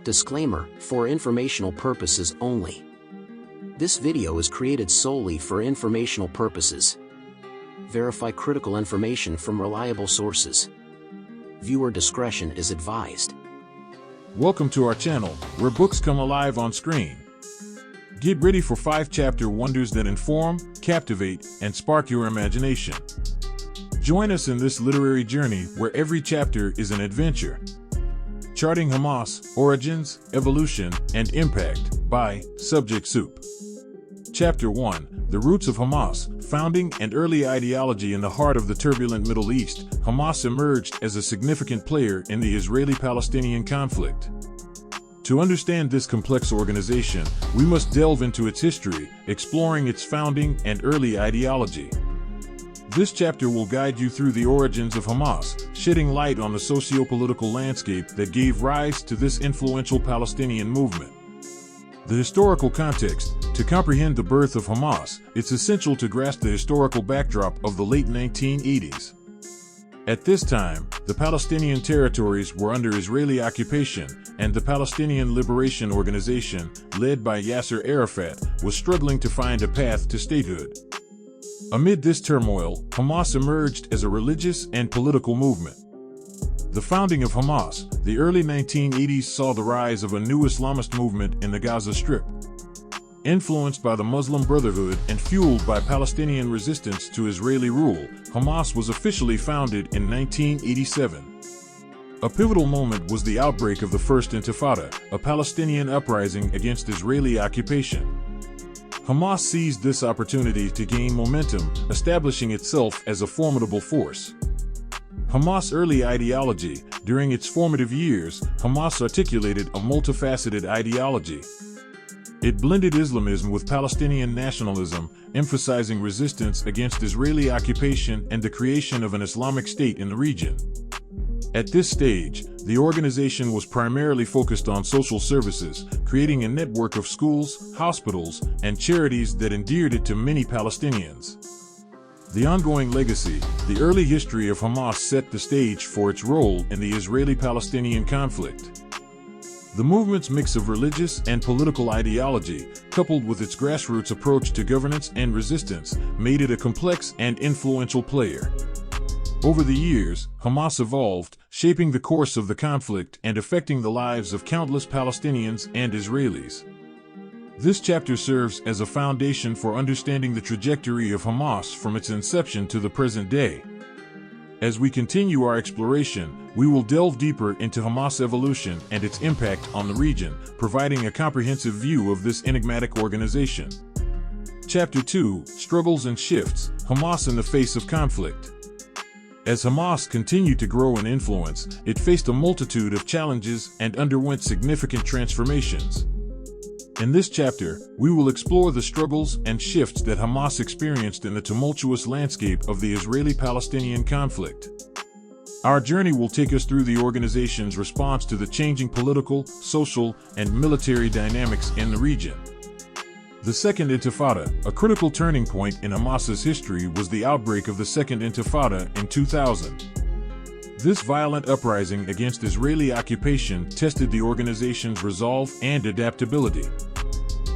Disclaimer, for informational purposes only. This video is created solely for informational purposes. Verify critical information from reliable sources. Viewer discretion is advised. Welcome to our channel, where books come alive on screen. Get ready for 5-chapter wonders that inform, captivate, and spark your imagination. Join us in this literary journey where every chapter is an adventure. Charting Hamas, Origins, Evolution, and Impact by Subject Soup. Chapter 1, The Roots of Hamas, Founding and Early Ideology. In the heart of the turbulent Middle East, Hamas emerged as a significant player in the Israeli-Palestinian conflict. To understand this complex organization, we must delve into its history, exploring its founding and early ideology. This chapter will guide you through the origins of Hamas, shedding light on the socio-political landscape that gave rise to this influential Palestinian movement. The historical context. To comprehend the birth of Hamas, it's essential to grasp the historical backdrop of the late 1980s. At this time, the Palestinian territories were under Israeli occupation, and the Palestinian Liberation Organization, led by Yasser Arafat, was struggling to find a path to statehood. Amid this turmoil, Hamas emerged as a religious and political movement. The founding of Hamas, the early 1980s saw the rise of a new Islamist movement in the Gaza Strip. Influenced by the Muslim Brotherhood and fueled by Palestinian resistance to Israeli rule, Hamas was officially founded in 1987. A pivotal moment was the outbreak of the First Intifada, a Palestinian uprising against Israeli occupation. Hamas seized this opportunity to gain momentum, establishing itself as a formidable force. Hamas' early ideology. During its formative years, Hamas articulated a multifaceted ideology. It blended Islamism with Palestinian nationalism, emphasizing resistance against Israeli occupation and the creation of an Islamic state in the region. At this stage, the organization was primarily focused on social services, creating a network of schools, hospitals, and charities that endeared it to many Palestinians. The ongoing legacy. The early history of Hamas set the stage for its role in the Israeli-Palestinian conflict. The movement's mix of religious and political ideology, coupled with its grassroots approach to governance and resistance, made it a complex and influential player. Over the years, Hamas evolved, shaping the course of the conflict and affecting the lives of countless Palestinians and Israelis. This chapter serves as a foundation for understanding the trajectory of Hamas from its inception to the present day. As we continue our exploration, we will delve deeper into Hamas' evolution and its impact on the region, providing a comprehensive view of this enigmatic organization. Chapter 2, Struggles and Shifts, Hamas in the Face of Conflict. As Hamas continued to grow in influence, it faced a multitude of challenges and underwent significant transformations. In this chapter, we will explore the struggles and shifts that Hamas experienced in the tumultuous landscape of the Israeli-Palestinian conflict. Our journey will take us through the organization's response to the changing political, social, and military dynamics in the region. The Second Intifada, a critical turning point in Hamas's history, was the outbreak of the Second Intifada in 2000. This violent uprising against Israeli occupation tested the organization's resolve and adaptability.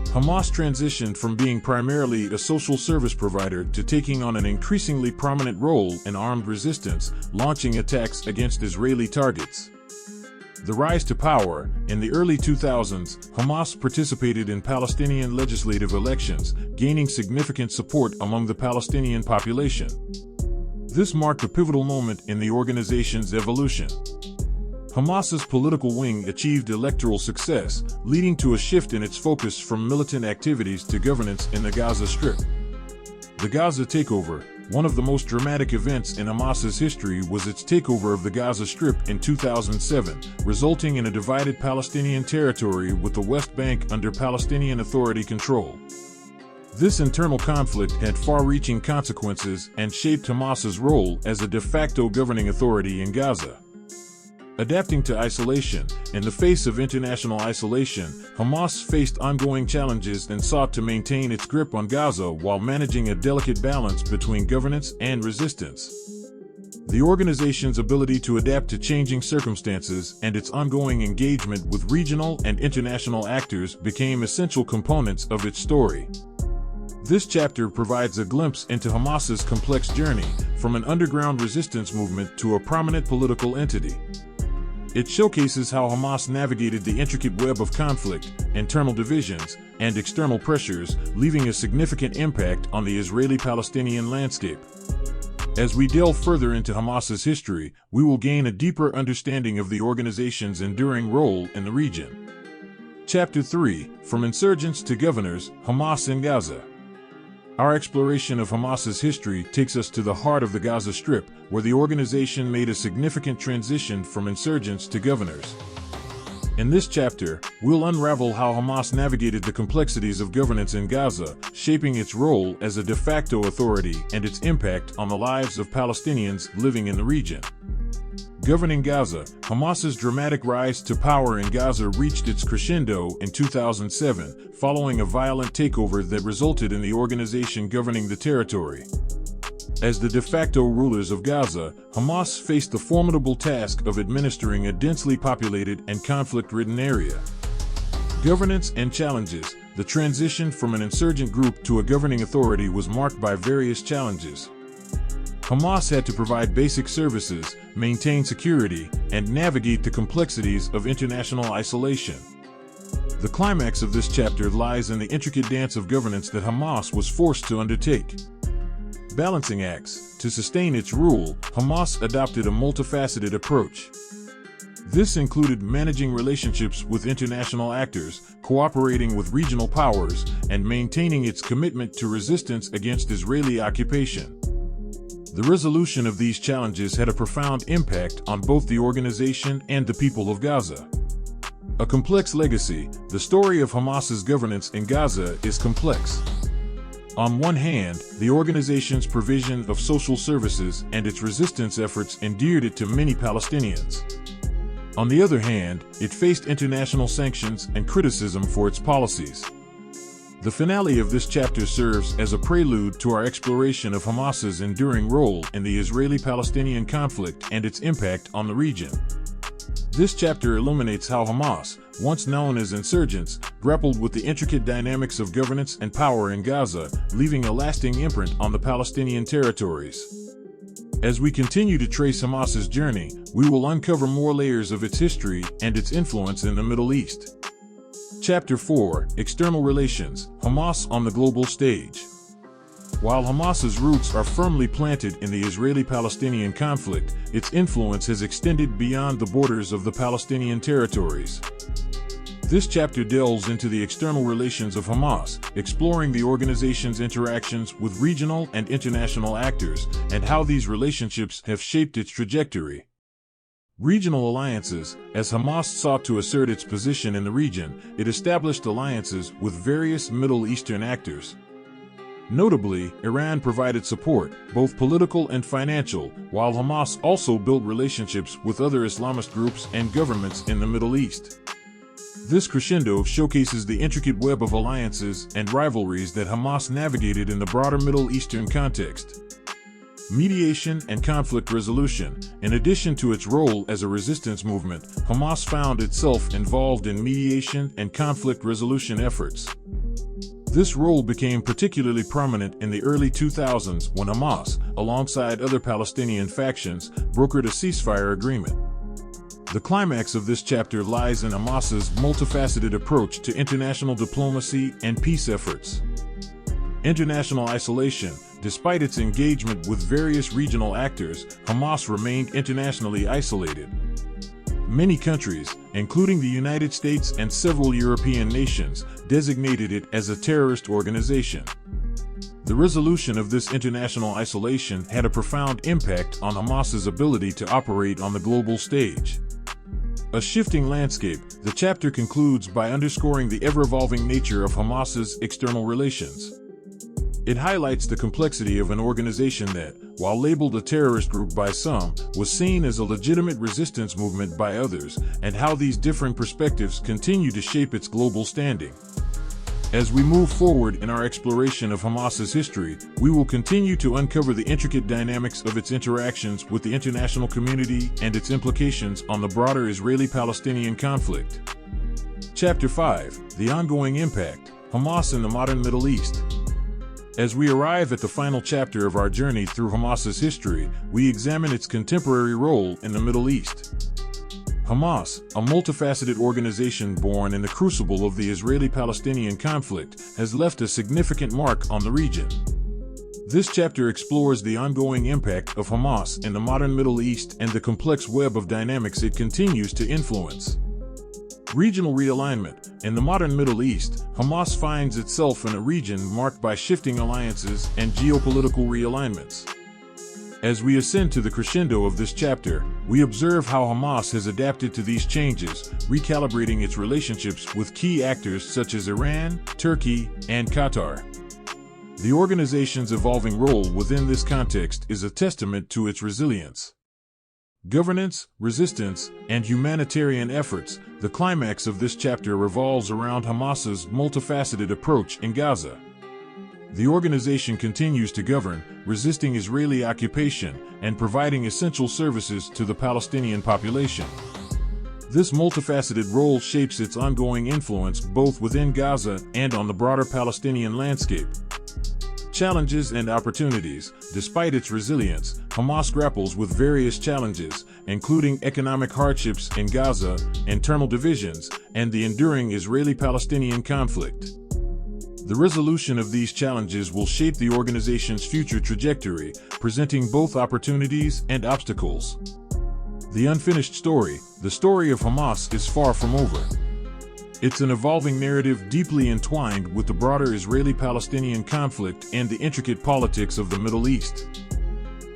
Hamas transitioned from being primarily a social service provider to taking on an increasingly prominent role in armed resistance, launching attacks against Israeli targets. The rise to power. In the early 2000s, Hamas participated in Palestinian legislative elections, gaining significant support among the Palestinian population. This marked a pivotal moment in the organization's evolution. Hamas's political wing achieved electoral success, leading to a shift in its focus from militant activities to governance in the Gaza Strip. The Gaza takeover. One of the most dramatic events in Hamas's history was its takeover of the Gaza Strip in 2007, resulting in a divided Palestinian territory with the West Bank under Palestinian Authority control. This internal conflict had far-reaching consequences and shaped Hamas's role as a de facto governing authority in Gaza. Adapting to isolation. In the face of international isolation, Hamas faced ongoing challenges and sought to maintain its grip on Gaza while managing a delicate balance between governance and resistance. The organization's ability to adapt to changing circumstances and its ongoing engagement with regional and international actors became essential components of its story. This chapter provides a glimpse into Hamas's complex journey, from an underground resistance movement to a prominent political entity. It showcases how Hamas navigated the intricate web of conflict, internal divisions, and external pressures, leaving a significant impact on the Israeli-Palestinian landscape. As we delve further into Hamas's history, we will gain a deeper understanding of the organization's enduring role in the region. Chapter 3: From Insurgents to Governors, Hamas in Gaza. Our exploration of Hamas's history takes us to the heart of the Gaza Strip, where the organization made a significant transition from insurgents to governors. In this chapter, we'll unravel how Hamas navigated the complexities of governance in Gaza, shaping its role as a de facto authority and its impact on the lives of Palestinians living in the region. Governing Gaza, Hamas's dramatic rise to power in Gaza reached its crescendo in 2007, following a violent takeover that resulted in the organization governing the territory. As the de facto rulers of Gaza, Hamas faced the formidable task of administering a densely populated and conflict-ridden area. Governance and challenges. The transition from an insurgent group to a governing authority was marked by various challenges. Hamas had to provide basic services, maintain security, and navigate the complexities of international isolation. The climax of this chapter lies in the intricate dance of governance that Hamas was forced to undertake. Balancing acts. To sustain its rule, Hamas adopted a multifaceted approach. This included managing relationships with international actors, cooperating with regional powers, and maintaining its commitment to resistance against Israeli occupation. The resolution of these challenges had a profound impact on both the organization and the people of Gaza. A complex legacy. The story of Hamas's governance in Gaza is complex. On one hand, the organization's provision of social services and its resistance efforts endeared it to many Palestinians. On the other hand, it faced international sanctions and criticism for its policies. The finale of this chapter serves as a prelude to our exploration of Hamas's enduring role in the Israeli-Palestinian conflict and its impact on the region. This chapter illuminates how Hamas, once known as insurgents, grappled with the intricate dynamics of governance and power in Gaza, leaving a lasting imprint on the Palestinian territories. As we continue to trace Hamas's journey, we will uncover more layers of its history and its influence in the Middle East. Chapter 4: External Relations, Hamas on the Global Stage. While Hamas's roots are firmly planted in the Israeli-Palestinian conflict, its influence has extended beyond the borders of the Palestinian territories. This chapter delves into the external relations of Hamas, exploring the organization's interactions with regional and international actors, and how these relationships have shaped its trajectory. Regional alliances. As Hamas sought to assert its position in the region, it established alliances with various Middle Eastern actors. Notably, Iran provided support, both political and financial, while Hamas also built relationships with other Islamist groups and governments in the Middle East. This crescendo showcases the intricate web of alliances and rivalries that Hamas navigated in the broader Middle Eastern context. Mediation and conflict resolution. In addition to its role as a resistance movement, Hamas found itself involved in mediation and conflict resolution efforts. This role became particularly prominent in the early 2000s when Hamas, alongside other Palestinian factions, brokered a ceasefire agreement. The climax of this chapter lies in Hamas's multifaceted approach to international diplomacy and peace efforts. International isolation. Despite its engagement with various regional actors, Hamas remained internationally isolated. Many countries, including the United States and several European nations, designated it as a terrorist organization. The resolution of this international isolation had a profound impact on Hamas's ability to operate on the global stage. A shifting landscape. The chapter concludes by underscoring the ever-evolving nature of Hamas's external relations. It highlights the complexity of an organization that, while labeled a terrorist group by some, was seen as a legitimate resistance movement by others, and how these different perspectives continue to shape its global standing. As we move forward in our exploration of Hamas's history, we will continue to uncover the intricate dynamics of its interactions with the international community and its implications on the broader Israeli-Palestinian conflict. Chapter 5: The Ongoing Impact, Hamas in the Modern Middle East. As we arrive at the final chapter of our journey through Hamas's history, we examine its contemporary role in the Middle East. Hamas, a multifaceted organization born in the crucible of the Israeli-Palestinian conflict, has left a significant mark on the region. This chapter explores the ongoing impact of Hamas in the modern Middle East and the complex web of dynamics it continues to influence. Regional realignment. In the modern Middle East, Hamas finds itself in a region marked by shifting alliances and geopolitical realignments. As we ascend to the crescendo of this chapter, we observe how Hamas has adapted to these changes, recalibrating its relationships with key actors such as Iran, Turkey, and Qatar. The organization's evolving role within this context is a testament to its resilience. Governance, resistance, and humanitarian efforts. The climax of this chapter revolves around Hamas's multifaceted approach in Gaza. The organization continues to govern, resisting Israeli occupation and providing essential services to the Palestinian population. This multifaceted role shapes its ongoing influence both within Gaza and on the broader Palestinian landscape. Challenges and opportunities. Despite its resilience, Hamas grapples with various challenges, including economic hardships in Gaza, internal divisions, and the enduring Israeli-Palestinian conflict. The resolution of these challenges will shape the organization's future trajectory, presenting both opportunities and obstacles. The unfinished story. The story of Hamas is far from over. It's an evolving narrative deeply entwined with the broader Israeli-Palestinian conflict and the intricate politics of the Middle East.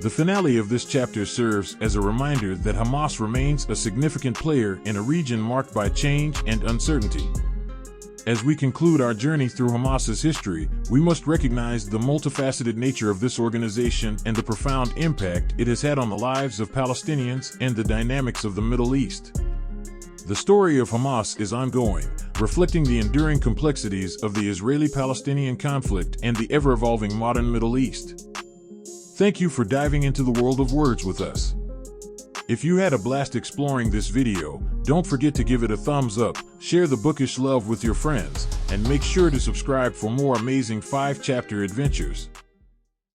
The finale of this chapter serves as a reminder that Hamas remains a significant player in a region marked by change and uncertainty. As we conclude our journey through Hamas's history, we must recognize the multifaceted nature of this organization and the profound impact it has had on the lives of Palestinians and the dynamics of the Middle East. The story of Hamas is ongoing, reflecting the enduring complexities of the Israeli-Palestinian conflict and the ever-evolving modern Middle East. Thank you for diving into the world of words with us. If you had a blast exploring this video, don't forget to give it a thumbs up, share the bookish love with your friends, and make sure to subscribe for more amazing 5-chapter adventures.